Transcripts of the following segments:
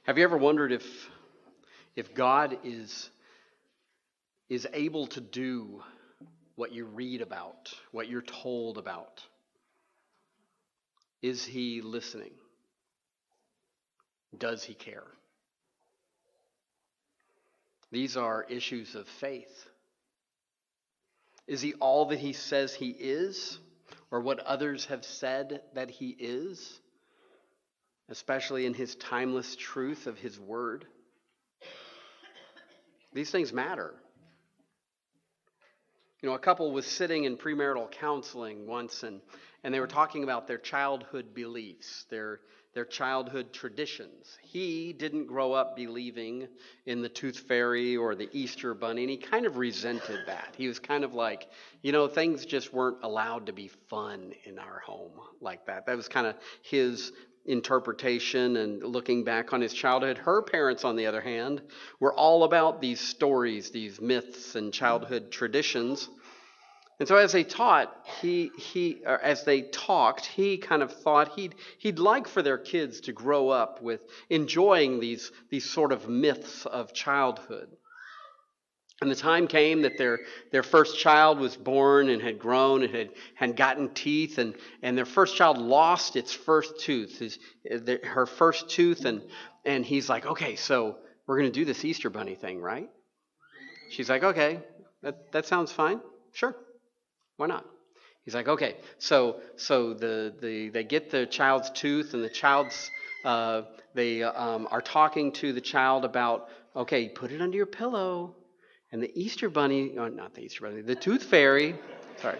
Have you ever wondered if God is able to do what you read about, what you're told about? Is he listening? Does he care? These are issues of faith. Is he all that he says he is, or what others have said that he is, especially in his timeless truth of his word? These things matter. You know, a couple was sitting in premarital counseling once, and they were talking about their childhood beliefs, their childhood traditions. He didn't grow up believing in the tooth fairy or the Easter bunny, and he kind of resented that. He was kind of like, things just weren't allowed to be fun in our home like that. That was kind of his interpretation and looking back on his childhood. Her parents, on the other hand, were all about these stories, these myths and childhood traditions. And so as they taught, he kind of thought he'd like for their kids to grow up with enjoying these sort of myths of childhood. And the time came that their first child was born and had grown and had gotten teeth, and their first child lost its first tooth, her first tooth, and he's like, okay, so we're going to do this Easter bunny thing, right? She's like, okay, that sounds fine, sure. Why not? He's like, okay, so they get the child's tooth, and the child's they are talking to the child about, okay, put it under your pillow, and the Easter bunny, not the Easter bunny, the tooth fairy. Sorry,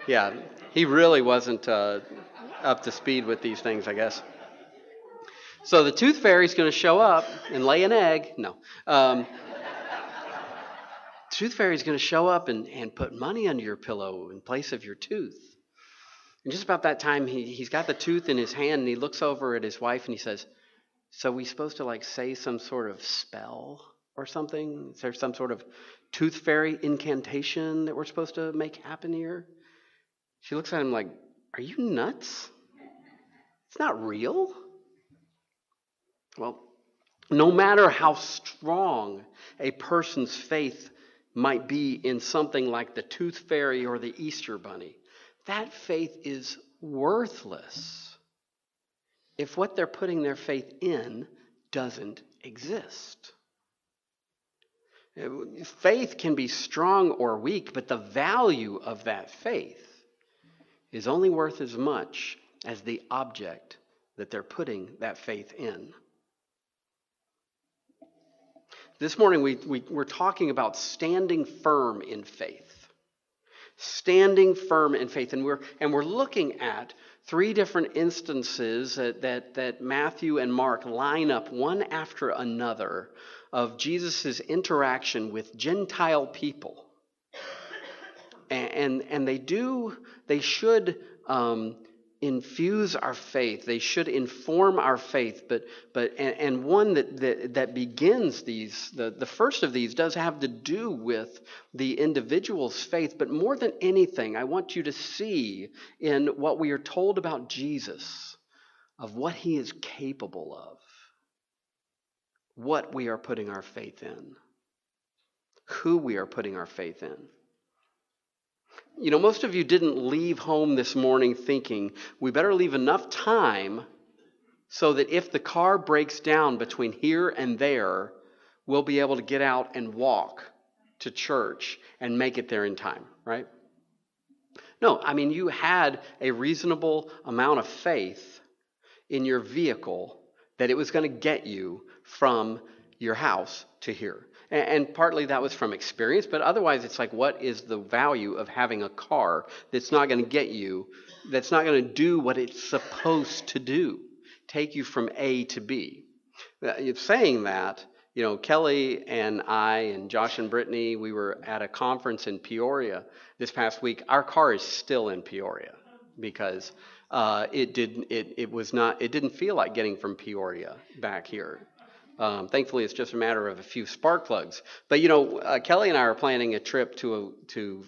yeah, he really wasn't up to speed with these things, I guess. So the tooth fairy's going to show up and lay an egg. No. Tooth fairy's going to show up and put money under your pillow in place of your tooth. And just about that time, he's got the tooth in his hand, and he looks over at his wife and he says, so we supposed to say some sort of spell or something? Is there some sort of tooth fairy incantation that we're supposed to make happen here? She looks at him like, are you nuts? It's not real. Well, no matter how strong a person's faith might be in something like the tooth fairy or the Easter bunny, that faith is worthless if what they're putting their faith in doesn't exist. Faith can be strong or weak, but the value of that faith is only worth as much as the object that they're putting that faith in. This morning we're talking about standing firm in faith. Standing firm in faith. And we're looking at three different instances that Matthew and Mark line up one after another of Jesus' interaction with Gentile people. And they should infuse our faith. They should inform our faith. But one that begins these, the first of these does have to do with the individual's faith. But more than anything, I want you to see in what we are told about Jesus, of what he is capable of, what we are putting our faith in, who we are putting our faith in. You know, most of you didn't leave home this morning thinking, we better leave enough time so that if the car breaks down between here and there, we'll be able to get out and walk to church and make it there in time, right? No, I mean, you had a reasonable amount of faith in your vehicle that it was going to get you from your house to here. And partly that was from experience, but otherwise it's like, what is the value of having a car that's not going to get you, that's not going to do what it's supposed to do, take you from A to B? Saying that, Kelly and I and Josh and Brittany, we were at a conference in Peoria this past week. Our car is still in Peoria because it didn't feel like getting from Peoria back here. Thankfully, it's just a matter of a few spark plugs. But, Kelly and I are planning a trip to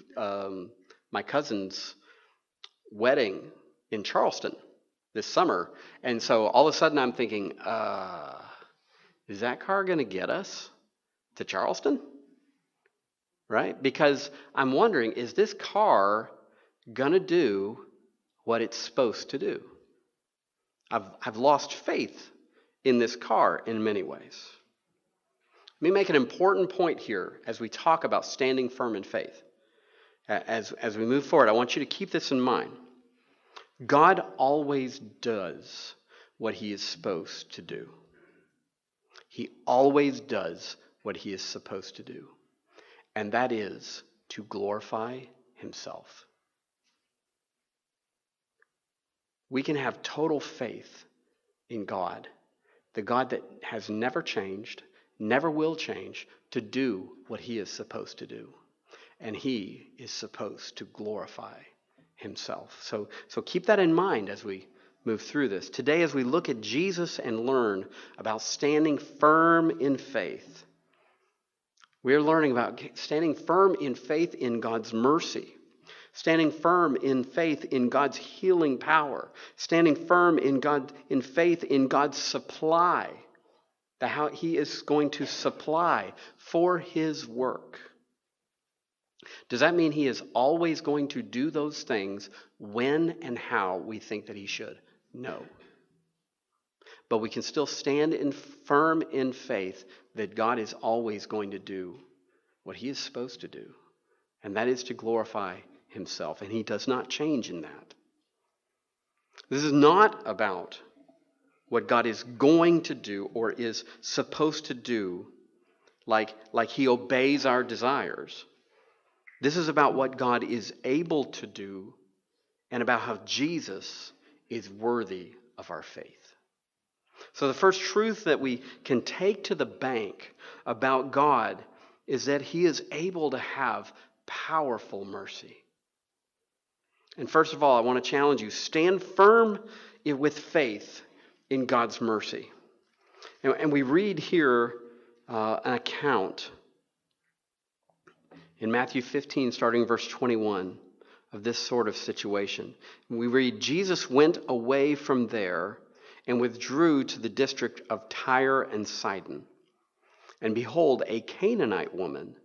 my cousin's wedding in Charleston this summer. And so all of a sudden I'm thinking, is that car going to get us to Charleston? Right? Because I'm wondering, is this car going to do what it's supposed to do? I've lost faith in this car in many ways. Let me make an important point here as we talk about standing firm in faith. As we move forward, I want you to keep this in mind. God always does what he is supposed to do. He always does what he is supposed to do. And that is to glorify himself. We can have total faith in God, the God that has never changed, never will change, to do what he is supposed to do. And he is supposed to glorify himself. So keep that in mind as we move through this. Today, as we look at Jesus and learn about standing firm in faith, we're learning about standing firm in faith in God's mercy, standing firm in faith in God's healing power, standing firm in faith in God's supply, how he is going to supply for his work. Does that mean he is always going to do those things when and how we think that he should? No. But we can still stand firm in faith that God is always going to do what he is supposed to do, and that is to glorify himself, and he does not change in that. This is not about what God is going to do or is supposed to do, like he obeys our desires. This is about what God is able to do and about how Jesus is worthy of our faith. So the first truth that we can take to the bank about God is that he is able to have powerful mercy. And first of all, I want to challenge you, stand firm with faith in God's mercy. And we read here an account in Matthew 15, starting verse 21, of this sort of situation. We read, Jesus went away from there and withdrew to the district of Tyre and Sidon. And behold, a Canaanite woman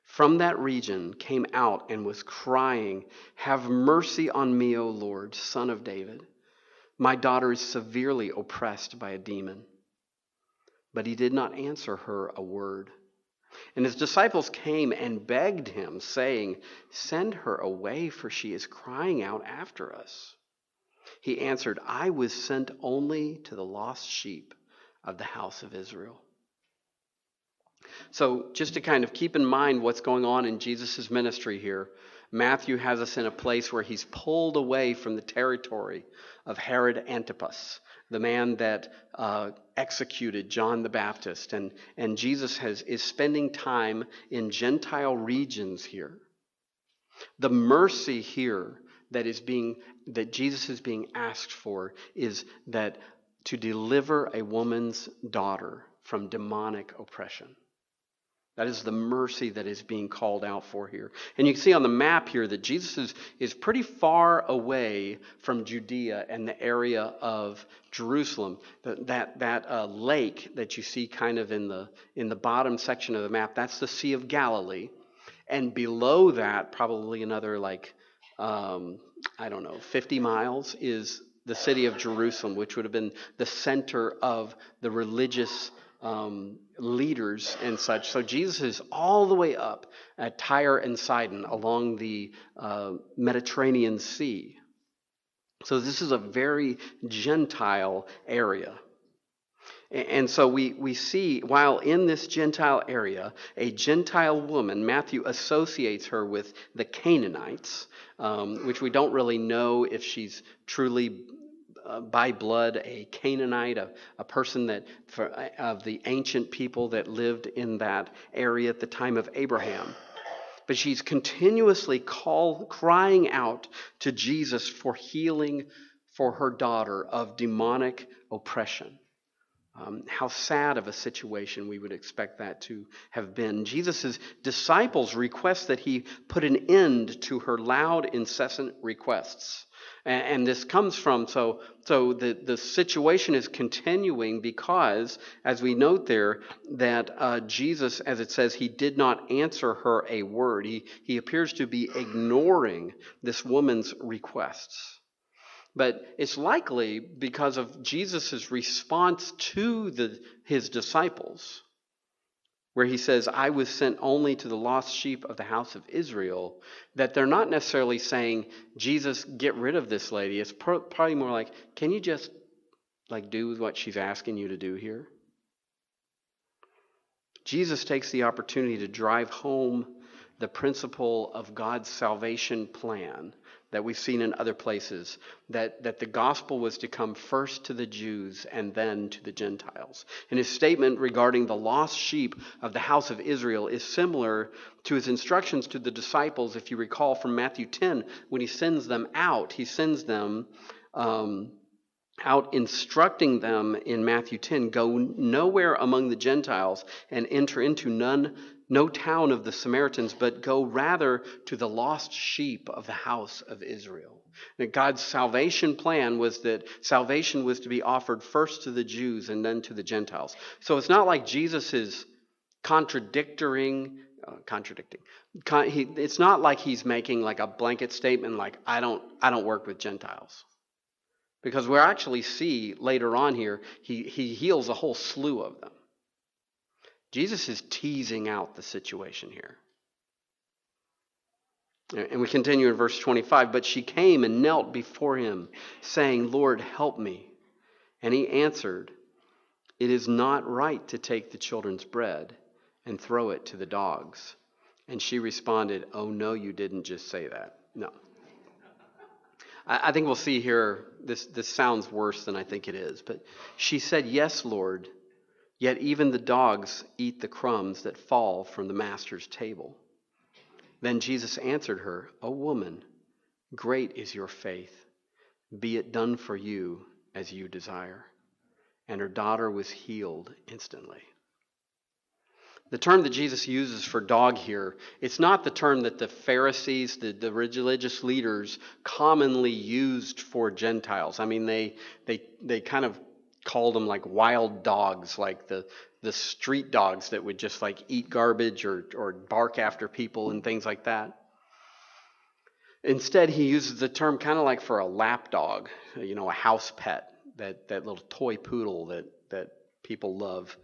from that region came out and was crying, "Have mercy on me, O Lord, Son of David. My daughter is severely oppressed by a demon." But he did not answer her a word. And his disciples came and begged him, saying, "Send her away, for she is crying out after us." He answered, "I was sent only to the lost sheep of the house of Israel." So just to kind of keep in mind what's going on in Jesus' ministry here, Matthew has us in a place where he's pulled away from the territory of Herod Antipas, the man that executed John the Baptist. And Jesus is spending time in Gentile regions here. The mercy here that Jesus is being asked for is that to deliver a woman's daughter from demonic oppression. That is the mercy that is being called out for here. And you can see on the map here that Jesus is pretty far away from Judea and the area of Jerusalem. That lake that you see kind of in the bottom section of the map, that's the Sea of Galilee. And below that, probably another 50 miles is the city of Jerusalem, which would have been the center of the religious leaders and such. So Jesus is all the way up at Tyre and Sidon along the Mediterranean Sea. So this is a very Gentile area. And so we see, while in this Gentile area, a Gentile woman, Matthew associates her with the Canaanites, which we don't really know if she's truly by blood a Canaanite, a person of the ancient people that lived in that area at the time of Abraham. But she's continuously crying out to Jesus for healing for her daughter of demonic oppression. How sad of a situation we would expect that to have been. Jesus' disciples request that he put an end to her loud, incessant requests. And this comes from, so the situation is continuing because, as we note there, that Jesus, as it says, he did not answer her a word. He appears to be ignoring this woman's requests. But it's likely because of Jesus' response to his disciples, where he says, I was sent only to the lost sheep of the house of Israel, that they're not necessarily saying, Jesus, get rid of this lady. It's probably more like, can you just do what she's asking you to do here? Jesus takes the opportunity to drive home the principle of God's salvation plan that we've seen in other places, that the gospel was to come first to the Jews and then to the Gentiles. And his statement regarding the lost sheep of the house of Israel is similar to his instructions to the disciples, if you recall from Matthew 10, when he sends them out. He sends them out instructing them in Matthew 10, go nowhere among the Gentiles and enter into no town of the Samaritans, but go rather to the lost sheep of the house of Israel. And God's salvation plan was that salvation was to be offered first to the Jews and then to the Gentiles. So it's not like Jesus is contradicting. It's not like he's making like a blanket statement like, I don't work with Gentiles. Because we'll actually see later on here, he heals a whole slew of them. Jesus is teasing out the situation here. And we continue in verse 25. But she came and knelt before him, saying, Lord, help me. And he answered, it is not right to take the children's bread and throw it to the dogs. And she responded, oh, no, you didn't just say that. No. I think we'll see here, this sounds worse than I think it is. But she said, yes, Lord. Yet even the dogs eat the crumbs that fall from the master's table. Then Jesus answered her, O woman, great is your faith. Be it done for you as you desire. And her daughter was healed instantly. The term that Jesus uses for dog here, it's not the term that the Pharisees, the religious leaders, commonly used for Gentiles. I mean, they kind of called them like wild dogs, like the street dogs that would just eat garbage or bark after people and things like that. Instead, he uses the term kind of like for a lap dog, a house pet, that little toy poodle that people love.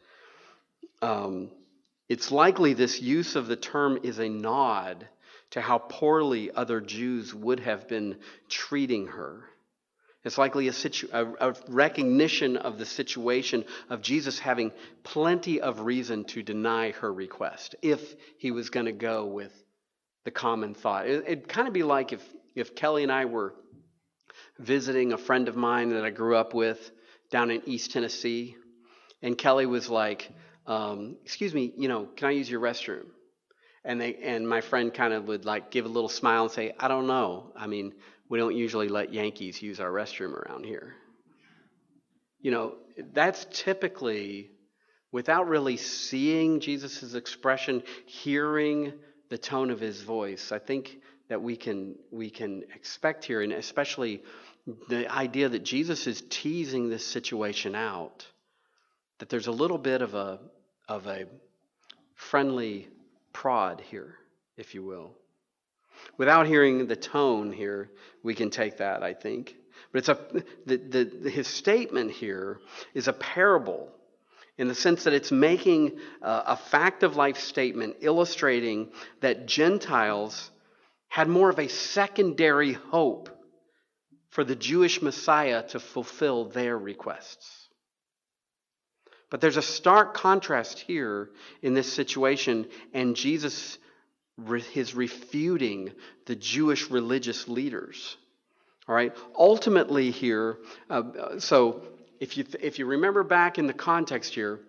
It's likely this use of the term is a nod to how poorly other Jews would have been treating her. It's likely a recognition of the situation of Jesus having plenty of reason to deny her request if he was going to go with the common thought. It'd kind of be like if Kelly and I were visiting a friend of mine that I grew up with down in East Tennessee, and Kelly was like, excuse me, can I use your restroom? And my friend kind of would give a little smile and say, I don't know. I mean, we don't usually let Yankees use our restroom around here. That's typically, without really seeing Jesus' expression, hearing the tone of his voice, I think that we can expect here, and especially the idea that Jesus is teasing this situation out, that there's a little bit of a friendly prod here, if you will. Without hearing the tone here, we can take that, I think. But his statement here is a parable in the sense that it's making a fact of life statement illustrating that Gentiles had more of a secondary hope for the Jewish Messiah to fulfill their requests. But there's a stark contrast here in this situation, and Jesus is refuting the Jewish religious leaders. All right. Ultimately here, so if you remember back in the context here,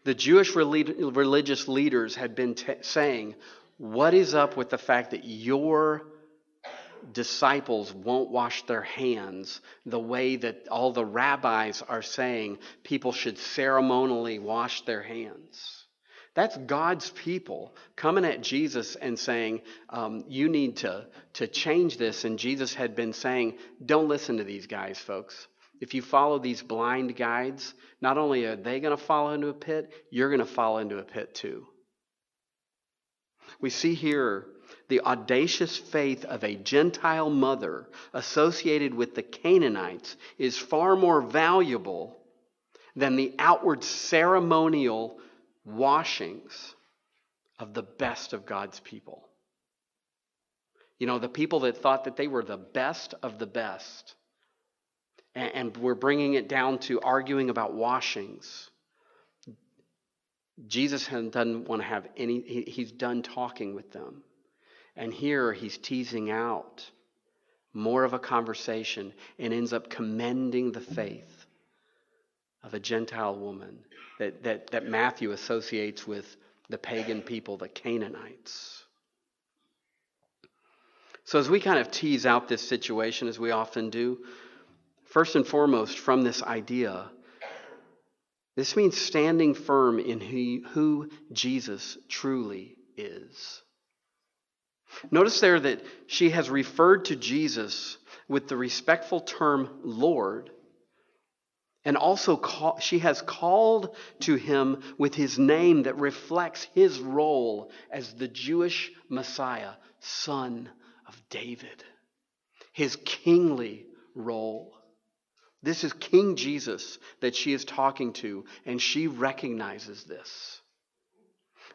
the Jewish religious leaders had been saying, what is up with the fact that your disciples won't wash their hands the way that all the rabbis are saying people should ceremonially wash their hands. That's God's people coming at Jesus and saying, you need to change this. And Jesus had been saying, don't listen to these guys, folks. If you follow these blind guides, not only are they going to fall into a pit, you're going to fall into a pit too. We see here the audacious faith of a Gentile mother associated with the Canaanites is far more valuable than the outward ceremonial washings of the best of God's people. You know, the people that thought that they were the best of the best. And we're bringing it down to arguing about washings. Jesus doesn't want to have any, he's done talking with them. And here he's teasing out more of a conversation and ends up commending the faith of a Gentile woman that Matthew associates with the pagan people, the Canaanites. So as we kind of tease out this situation, as we often do, first and foremost from this idea, this means standing firm in who Jesus truly is. Notice there that she has referred to Jesus with the respectful term Lord, and also she has called to him with his name that reflects his role as the Jewish Messiah, Son of David, his kingly role. This is King Jesus that she is talking to, and she recognizes this.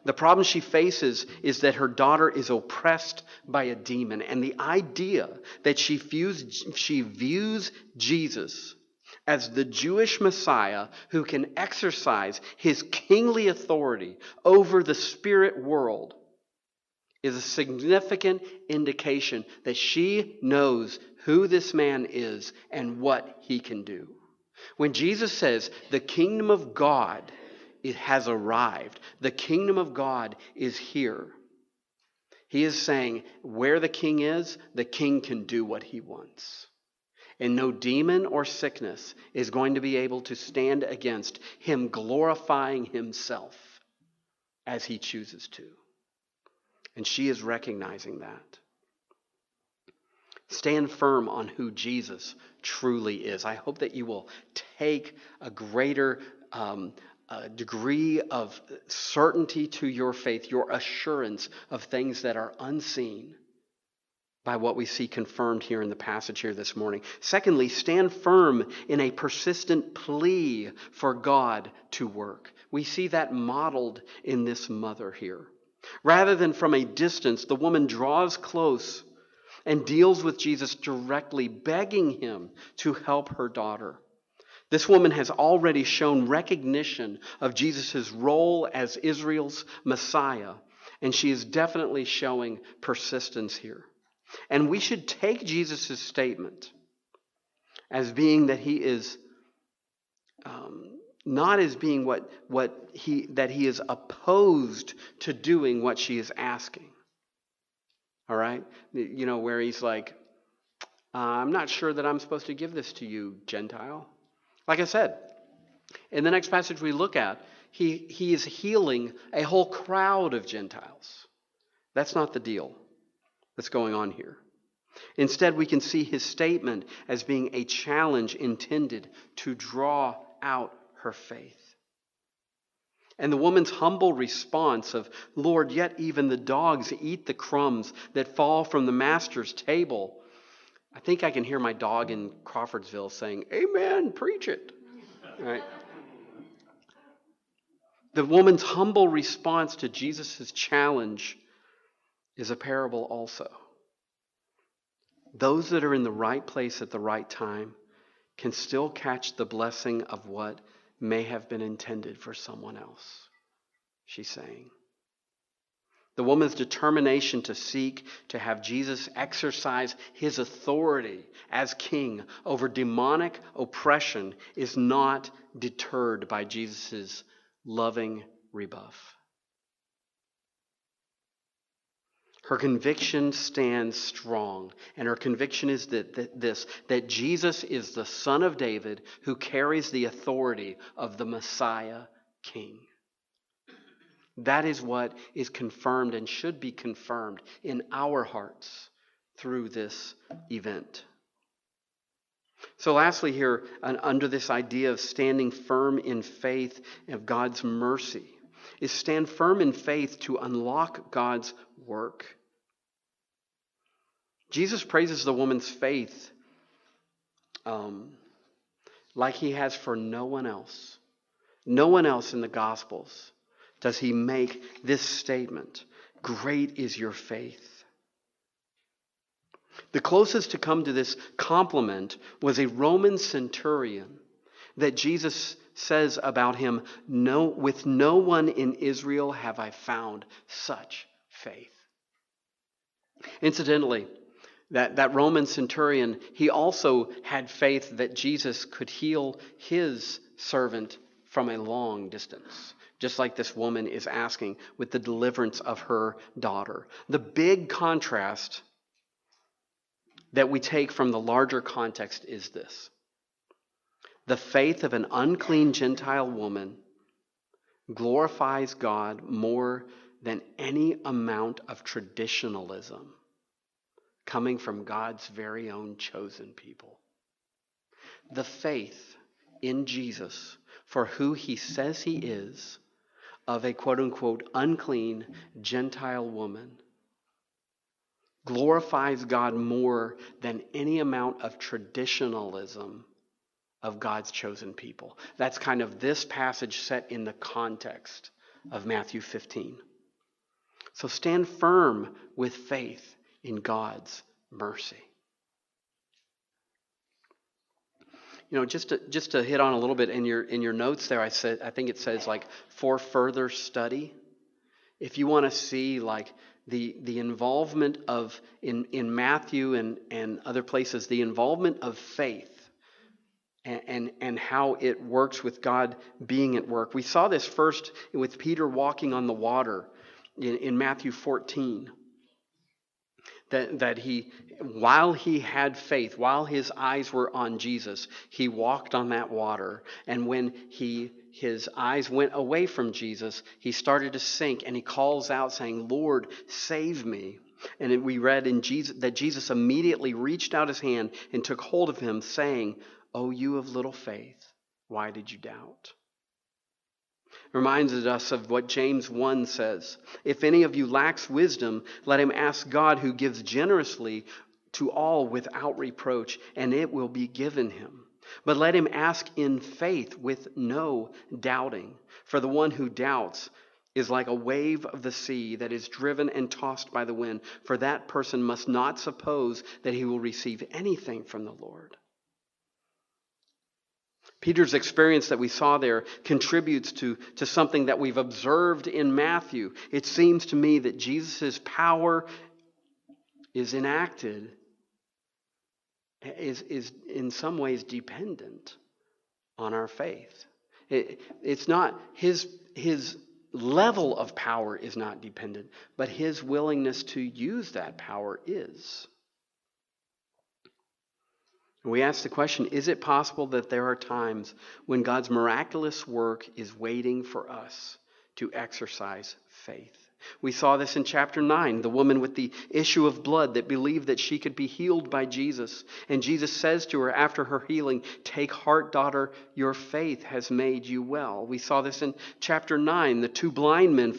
The problem she faces is that her daughter is oppressed by a demon, and the idea that she views Jesus as the Jewish Messiah who can exercise his kingly authority over the spirit world is a significant indication that she knows who this man is and what he can do. When Jesus says the kingdom of God, it has arrived. The kingdom of God is here. He is saying where the king is, the king can do what he wants. And no demon or sickness is going to be able to stand against him glorifying himself as he chooses to. And she is recognizing that. Stand firm on who Jesus truly is. I hope that you will take a greater degree of certainty to your faith, your assurance of things that are unseen by what we see confirmed here in the passage here this morning. Secondly, stand firm in a persistent plea for God to work. We see that modeled in this mother here. Rather than from a distance, the woman draws close and deals with Jesus directly, begging him to help her daughter. This woman has already shown recognition of Jesus' role as Israel's Messiah, and she is definitely showing persistence here. And we should take Jesus' statement as being that he is not as being that he is opposed to doing what she is asking. All right? You know, where he's like, I'm not sure that I'm supposed to give this to you, Gentile. Like I said, in the next passage we look at, he is healing a whole crowd of Gentiles. That's not the deal that's going on here. Instead, we can see his statement as being a challenge intended to draw out her faith. And the woman's humble response of, Lord, yet even the dogs eat the crumbs that fall from the master's table. I think I can hear my dog in Crawfordsville saying, amen, preach it. Right? The woman's humble response to Jesus' challenge is a parable also. Those that are in the right place at the right time can still catch the blessing of what may have been intended for someone else, she's saying. The woman's determination to seek to have Jesus exercise his authority as king over demonic oppression is not deterred by Jesus' loving rebuff. Her conviction stands strong, and her conviction is that Jesus is the Son of David who carries the authority of the Messiah King. That is what is confirmed and should be confirmed in our hearts through this event. So lastly here, under this idea of standing firm in faith of God's mercy, is stand firm in faith to unlock God's work. Jesus praises the woman's faith like he has for no one else. No one else in the Gospels does he make this statement, "Great is your faith." The closest to come to this compliment was a Roman centurion that Jesus says about him, with no one in Israel have I found such faith. Incidentally, that Roman centurion, he also had faith that Jesus could heal his servant from a long distance, just like this woman is asking with the deliverance of her daughter. The big contrast that we take from the larger context is this. The faith of an unclean Gentile woman glorifies God more than any amount of traditionalism coming from God's very own chosen people. The faith in Jesus for who he says he is, of a quote-unquote unclean Gentile woman, glorifies God more than any amount of traditionalism of God's chosen people. That's kind of this passage set in the context of Matthew 15. So stand firm with faith in God's mercy. You know, just to hit on a little bit in your notes there, I think it says like for further study. If you want to see like the involvement of in Matthew and other places, the involvement of faith and how it works with God being at work. We saw this first with Peter walking on the water in Matthew 14. That he, while he had faith, while his eyes were on Jesus, he walked on that water. And when his eyes went away from Jesus, he started to sink, and he calls out saying, "Lord, save me." And we read that Jesus immediately reached out his hand and took hold of him, saying, "O you of little faith, why did you doubt?" Reminds us of what James 1 says. If any of you lacks wisdom, let him ask God, who gives generously to all without reproach, and it will be given him. But let him ask in faith with no doubting. For the one who doubts is like a wave of the sea that is driven and tossed by the wind. For that person must not suppose that he will receive anything from the Lord. Peter's experience that we saw there contributes to something that we've observed in Matthew. It seems to me that Jesus' power is enacted, is in some ways dependent on our faith. It's not his level of power is not dependent, but his willingness to use that power is. We ask the question, is it possible that there are times when God's miraculous work is waiting for us to exercise faith? We saw this in chapter 9, the woman with the issue of blood that believed that she could be healed by Jesus. And Jesus says to her after her healing, "Take heart, daughter, your faith has made you well." We saw this in chapter 9, the two blind men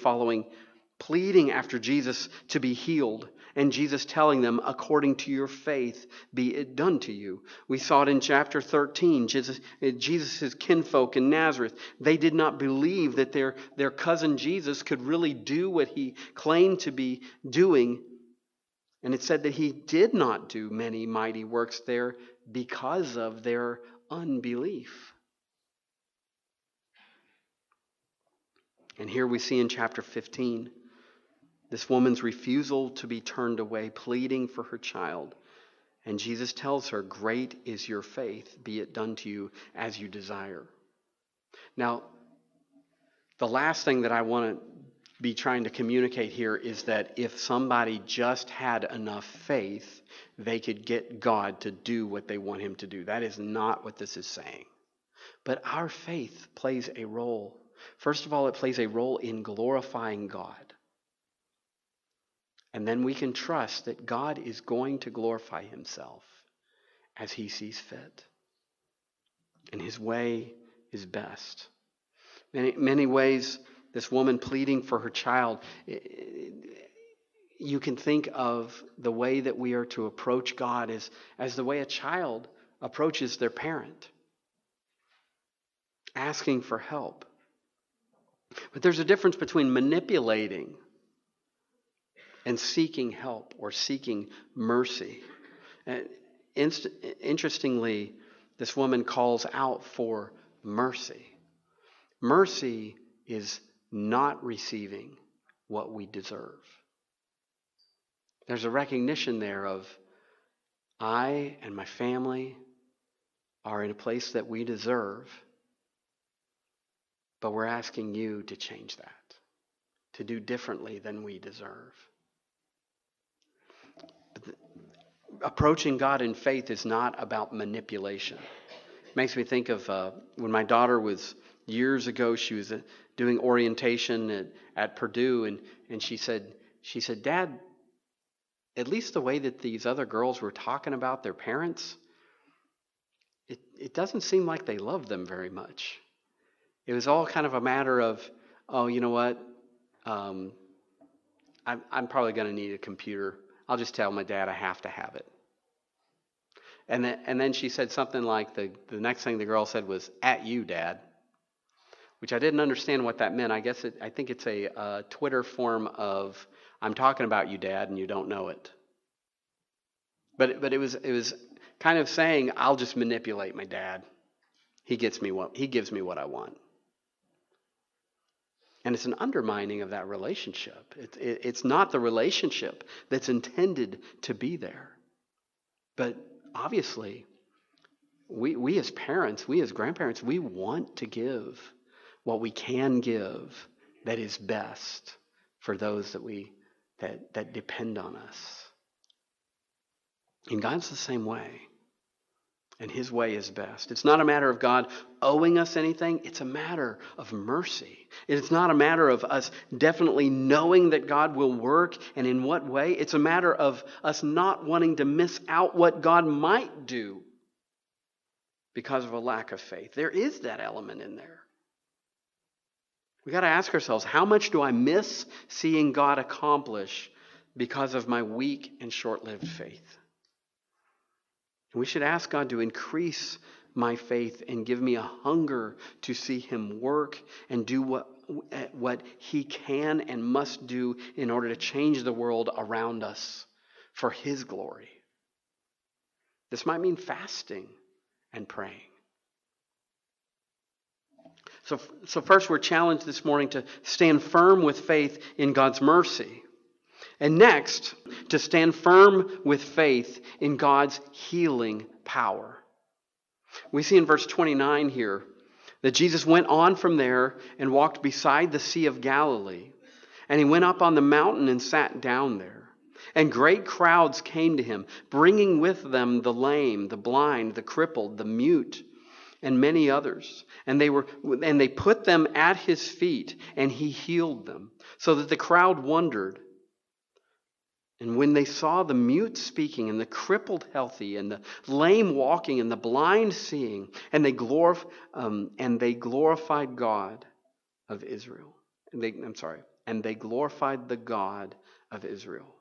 pleading after Jesus to be healed. And Jesus telling them, "According to your faith, be it done to you." We saw it in chapter 13. Jesus' kinfolk in Nazareth, they did not believe that their cousin Jesus could really do what he claimed to be doing. And it said that he did not do many mighty works there because of their unbelief. And here we see in chapter 15, this woman's refusal to be turned away, pleading for her child. And Jesus tells her, "Great is your faith, be it done to you as you desire." Now, the last thing that I want to be trying to communicate here is that if somebody just had enough faith, they could get God to do what they want him to do. That is not what this is saying. But our faith plays a role. First of all, it plays a role in glorifying God. And then we can trust that God is going to glorify himself as he sees fit. And his way is best. Many ways, this woman pleading for her child, you can think of the way that we are to approach God as the way a child approaches their parent, asking for help. But there's a difference between manipulating and seeking help or seeking mercy. Interestingly, this woman calls out for mercy. Mercy is not receiving what we deserve. There's a recognition there of I and my family are in a place that we deserve, but we're asking you to change that, to do differently than we deserve. Approaching God in faith is not about manipulation. It makes me think of when my daughter was years ago, she was doing orientation at Purdue, and she said, Dad, at least the way that these other girls were talking about their parents, it doesn't seem like they love them very much. It was all kind of a matter of, oh, you know what? I'm probably going to need a computer. I'll just tell my dad I have to have it. And then she said something like the next thing the girl said was, "At you, Dad," which I didn't understand what that meant. I think it's a Twitter form of "I'm talking about you, Dad, and you don't know it." But it was kind of saying, I'll just manipulate my dad. He gives me what I want. And it's an undermining of that relationship. It's not the relationship that's intended to be there. But obviously, we as parents, we as grandparents, we want to give what we can give that is best for those that depend on us. And God's the same way. And his way is best. It's not a matter of God owing us anything. It's a matter of mercy. It's not a matter of us definitely knowing that God will work and in what way. It's a matter of us not wanting to miss out what God might do because of a lack of faith. There is that element in there. We got to ask ourselves, how much do I miss seeing God accomplish because of my weak and short-lived faith? We should ask God to increase my faith and give me a hunger to see him work and do what he can and must do in order to change the world around us for his glory. This might mean fasting and praying. So first, we're challenged this morning to stand firm with faith in God's mercy. And next, to stand firm with faith in God's healing power. We see in verse 29 here that Jesus went on from there and walked beside the Sea of Galilee. And he went up on the mountain and sat down there. And great crowds came to him, bringing with them the lame, the blind, the crippled, the mute, and many others. And they put them at his feet, and he healed them, so that the crowd wondered. And when they saw the mute speaking, and the crippled healthy, and the lame walking, and the blind seeing, and they glorified God of Israel. And they glorified the God of Israel.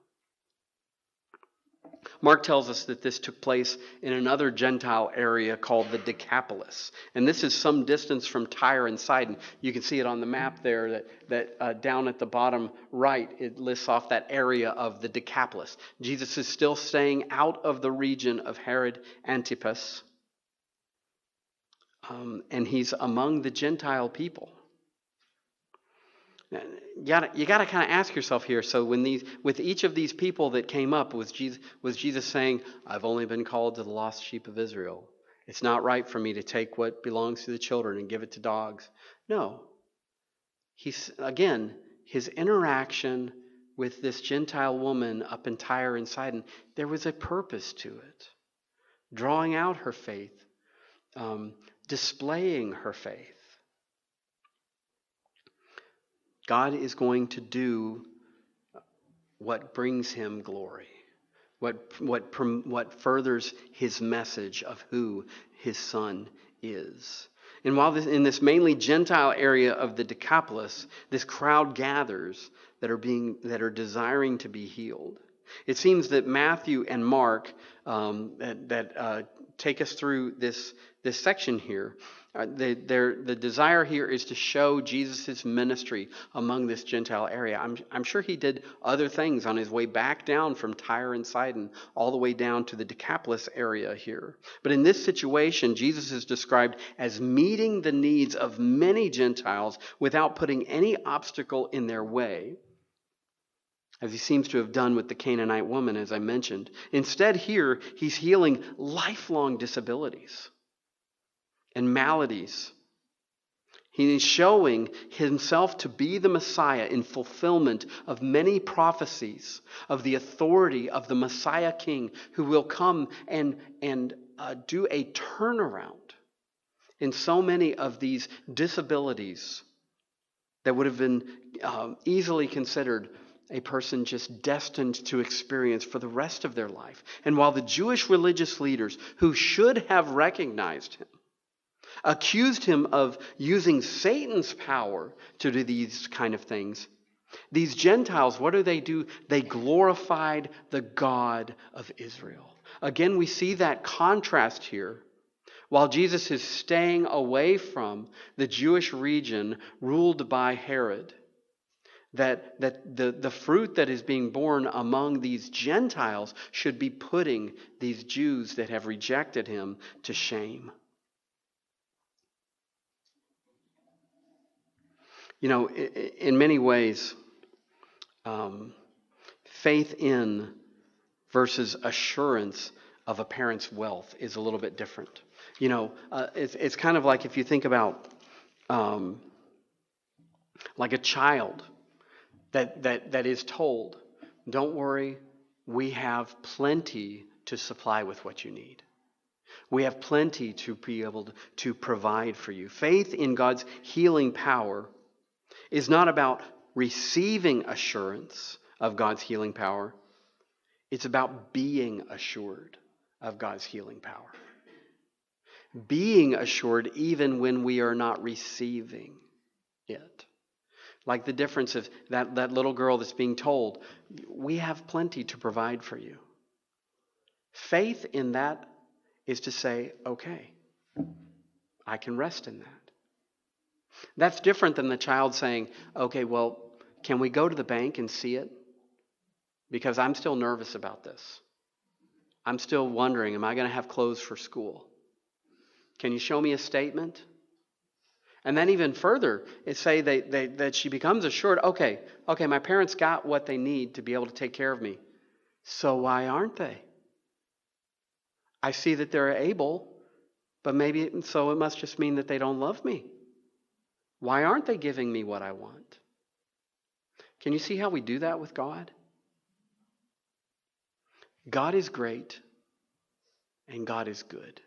Mark tells us that this took place in another Gentile area called the Decapolis. And this is some distance from Tyre and Sidon. You can see it on the map there that down at the bottom right, it lists off that area of the Decapolis. Jesus is still staying out of the region of Herod Antipas. And he's among the Gentile people. You got to kind of ask yourself here. So with each of these people that came up, was Jesus saying, "I've only been called to the lost sheep of Israel. It's not right for me to take what belongs to the children and give it to dogs"? No. his interaction with this Gentile woman up in Tyre and Sidon, there was a purpose to it. Drawing out her faith, displaying her faith. God is going to do what brings him glory, what furthers his message of who his son is. And while in this mainly Gentile area of the Decapolis, this crowd gathers that are desiring to be healed. It seems that Matthew and Mark take us through this section here. The desire here is to show Jesus' ministry among this Gentile area. I'm sure he did other things on his way back down from Tyre and Sidon all the way down to the Decapolis area here. But in this situation, Jesus is described as meeting the needs of many Gentiles without putting any obstacle in their way, as he seems to have done with the Canaanite woman, as I mentioned. Instead, here, he's healing lifelong disabilities and maladies. He is showing himself to be the Messiah in fulfillment of many prophecies of the authority of the Messiah King, who will come and do a turnaround in so many of these disabilities that would have been easily considered a person just destined to experience for the rest of their life. And while the Jewish religious leaders, who should have recognized him, accused him of using Satan's power to do these kind of things, these Gentiles, what do? They glorified the God of Israel. Again, we see that contrast here. While Jesus is staying away from the Jewish region ruled by Herod, that the fruit that is being born among these Gentiles should be putting these Jews that have rejected him to shame. You know, in many ways, faith in versus assurance of a parent's wealth is a little bit different. You know, it's kind of like if you think about like a child that is told, don't worry, we have plenty to supply with what you need. We have plenty to be able to provide for you. Faith in God's healing power is not about receiving assurance of God's healing power. It's about being assured of God's healing power. Being assured even when we are not receiving it. Like the difference of that little girl that's being told, we have plenty to provide for you. Faith in that is to say, okay, I can rest in that. That's different than the child saying, okay, well, can we go to the bank and see it? Because I'm still nervous about this. I'm still wondering, am I going to have clothes for school? Can you show me a statement? And then even further, it say that she becomes assured, okay, my parents got what they need to be able to take care of me. So why aren't they? I see that they're able, but so it must just mean that they don't love me. Why aren't they giving me what I want? Can you see how we do that with God? God is great and God is good.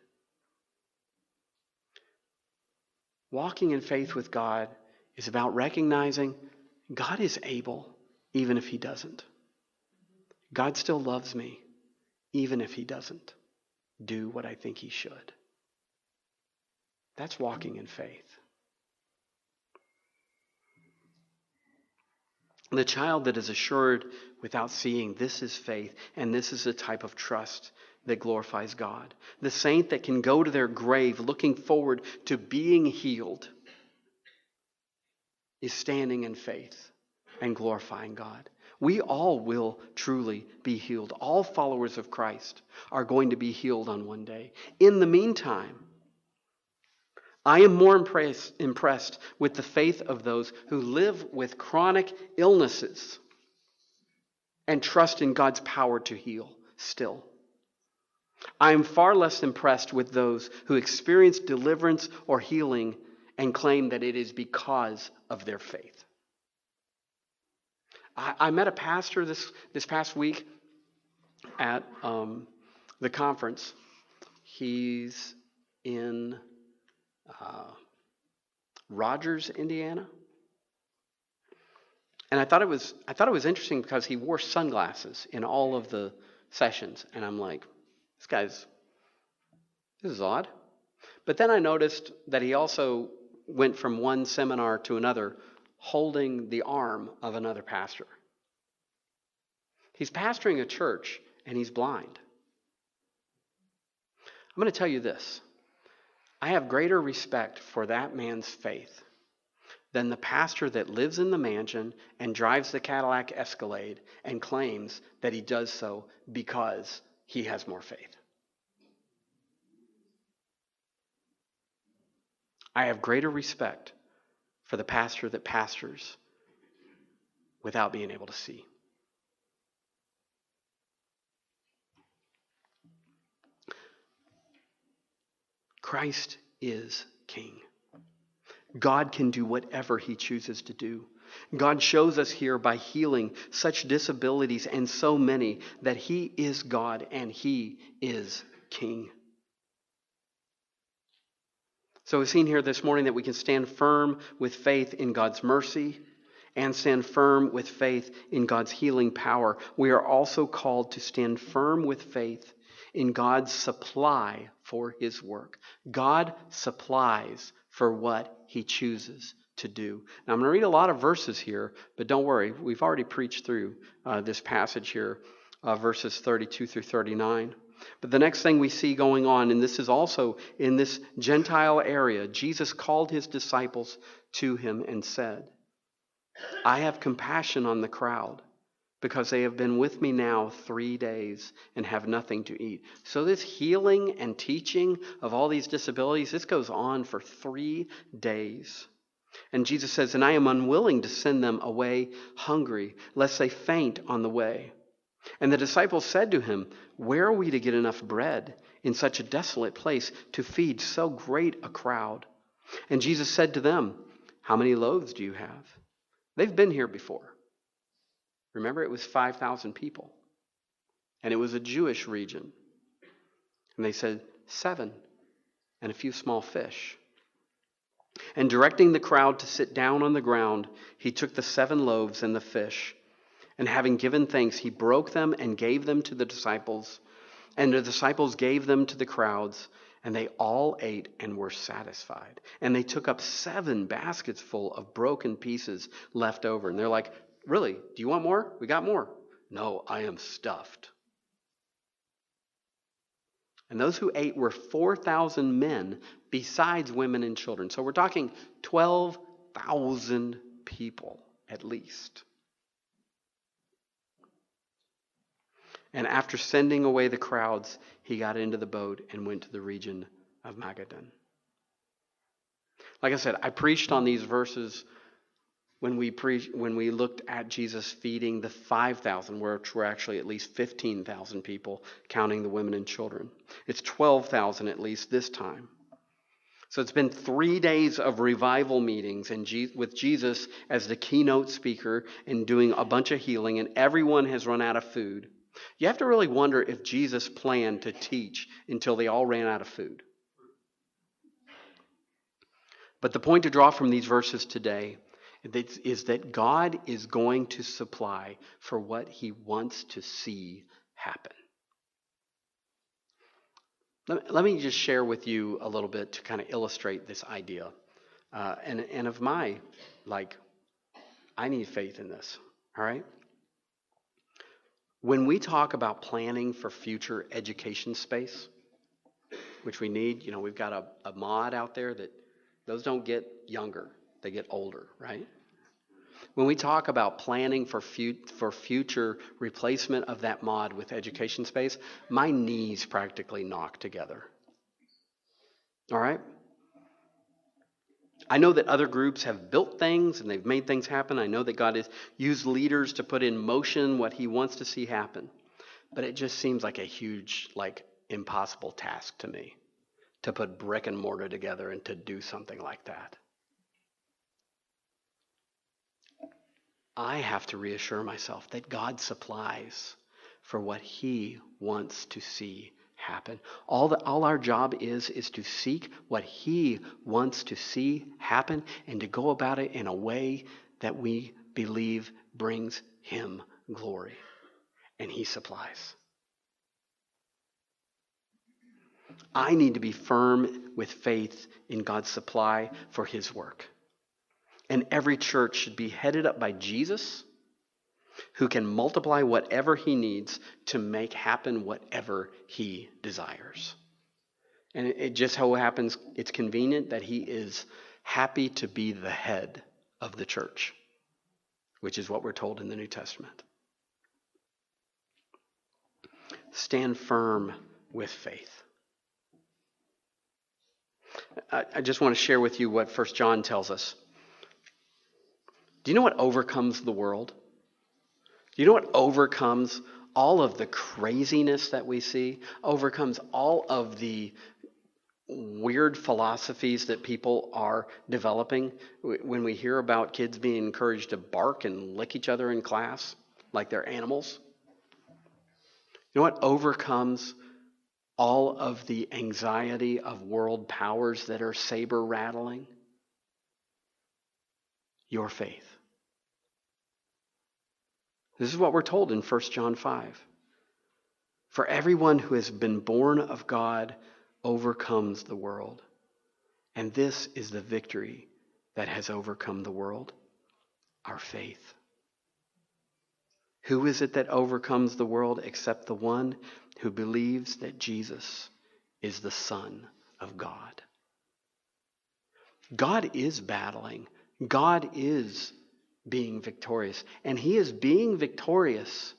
Walking in faith with God is about recognizing God is able even if he doesn't. God still loves me even if he doesn't do what I think he should. That's walking in faith. The child that is assured without seeing, this is faith, and this is a type of trust that glorifies God. The saint that can go to their grave looking forward to being healed is standing in faith and glorifying God. We all will truly be healed. All followers of Christ are going to be healed on one day. In the meantime, I am more impressed with the faith of those who live with chronic illnesses and trust in God's power to heal still. I am far less impressed with those who experience deliverance or healing and claim that it is because of their faith. I met a pastor this past week at the conference. He's in Rogers, Indiana. And I thought it was interesting because he wore sunglasses in all of the sessions. And I'm like, this is odd. But then I noticed that he also went from one seminar to another holding the arm of another pastor. He's pastoring a church and he's blind. I'm going to tell you this. I have greater respect for that man's faith than the pastor that lives in the mansion and drives the Cadillac Escalade and claims that he does so because he has more faith. I have greater respect for the pastor that pastors without being able to see. Christ is King. God can do whatever he chooses to do. God shows us here by healing such disabilities and so many that he is God and he is King. So we've seen here this morning that we can stand firm with faith in God's mercy and stand firm with faith in God's healing power. We are also called to stand firm with faith in God's supply for his work. God supplies for what he chooses to do. Now I'm going to read a lot of verses here, but don't worry, we've already preached through this passage here, verses 32 through 39. But the next thing we see going on, and this is also in this Gentile area, Jesus called his disciples to him and said, I have compassion on the crowd, because they have been with me now 3 days and have nothing to eat. So this healing and teaching of all these disabilities, this goes on for 3 days. And Jesus says, and I am unwilling to send them away hungry, lest they faint on the way. And the disciples said to him, where are we to get enough bread in such a desolate place to feed so great a crowd? And Jesus said to them, how many loaves do you have? They've been here before. Remember, it was 5,000 people. And it was a Jewish region. And they said, 7 and a few small fish. And directing the crowd to sit down on the ground, he took the 7 loaves and the fish. And having given thanks, he broke them and gave them to the disciples. And the disciples gave them to the crowds. And they all ate and were satisfied. And they took up 7 baskets full of broken pieces left over. And they're like, really? Do you want more? We got more. No, I am stuffed. And those who ate were 4,000 men, besides women and children. So we're talking 12,000 people at least. And after sending away the crowds, he got into the boat and went to the region of Magadan. Like I said, I preached on these verses when we looked at Jesus feeding the 5,000, which were actually at least 15,000 people, counting the women and children. It's 12,000 at least this time. So it's been 3 days of revival meetings and with Jesus as the keynote speaker and doing a bunch of healing, and everyone has run out of food. You have to really wonder if Jesus planned to teach until they all ran out of food. But the point to draw from these verses today is that God is going to supply for what he wants to see happen. Let me just share with you a little bit to kind of illustrate this idea. And of my, I need faith in this, all right? When we talk about planning for future education space, which we need, we've got a mod out there that those don't get younger, they get older, right? When we talk about planning for future replacement of that mod with education space, my knees practically knock together. All right? I know that other groups have built things and they've made things happen. I know that God has used leaders to put in motion what he wants to see happen. But it just seems like a huge, impossible task to me to put brick and mortar together and to do something like that. I have to reassure myself that God supplies for what he wants to see happen. All our job is to seek what he wants to see happen and to go about it in a way that we believe brings him glory. And he supplies. I need to be firm with faith in God's supply for his work. And every church should be headed up by Jesus, who can multiply whatever he needs to make happen whatever he desires. And it just so happens it's convenient that he is happy to be the head of the church, which is what we're told in the New Testament. Stand firm with faith. I just want to share with you what 1 John tells us. Do you know what overcomes the world? Do you know what overcomes all of the craziness that we see? Overcomes all of the weird philosophies that people are developing when we hear about kids being encouraged to bark and lick each other in class like they're animals? You know what overcomes all of the anxiety of world powers that are saber rattling? Your faith. This is what we're told in 1 John 5. For everyone who has been born of God overcomes the world. And this is the victory that has overcome the world, our faith. Who is it that overcomes the world except the one who believes that Jesus is the Son of God? God is battling. God is being victorious. And he is being victorious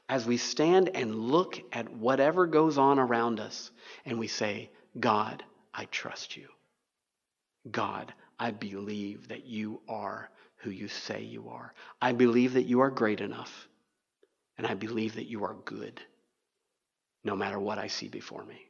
as we stand and look at whatever goes on around us and we say, God, I trust you. God, I believe that you are who you say you are. I believe that you are great enough. And I believe that you are good, no matter what I see before me.